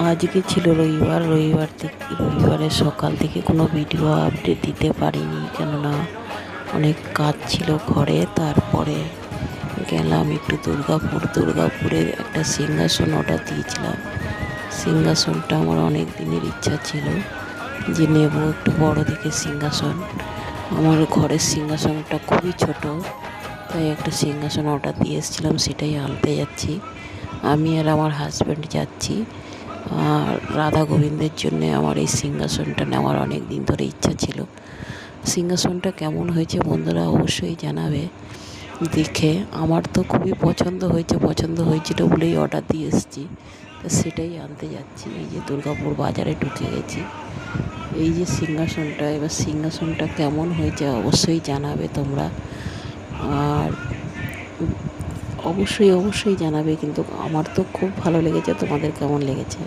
আজকে ছিল রবিবার। রবিবারের সকাল থেকে কোনো ভিডিও আপডেট দিতে পারিনি, কেননা অনেক কাজ ছিল ঘরে। তারপরে গেলাম একটু দুর্গাপুরে একটা সিংহাসন অর্ডার দিয়েছিলাম। সিংহাসনটা আমার অনেক দিনের ইচ্ছা ছিল যে নেব একটু বড় দেখে সিংহাসন। আমার ঘরের সিংহাসনটা খুবই ছোট, তাই একটা সিংহাসন অর্ডার দিয়ে এসেছিলাম, সেটাই আনতে যাচ্ছি। আমি আর আমার হাজব্যান্ড যাচ্ছি। আর রাধা গোবিন্দের জন্যে আমার এই সিংহাসনটা নেওয়ার অনেক দিন ধরে ইচ্ছা ছিল। সিংহাসনটা কেমন হয়েছে বন্ধুরা অবশ্যই জানাবে দেখে। আমার তো খুবই পছন্দ হয়েছিল বলেই অর্ডার দিয়ে এসেছি, তা সেটাই আনতে যাচ্ছি। এই যে দুর্গাপুর বাজারে ঢুকে গেছি। এই যে সিংহাসনটা, এবার সিংহাসনটা কেমন হয়েছে অবশ্যই জানাবে তোমরা। আর অবশ্যই জানাবে, কিন্তু আমার তো খুব ভালো লেগেছে। তোমাদের কেমন লেগেছে?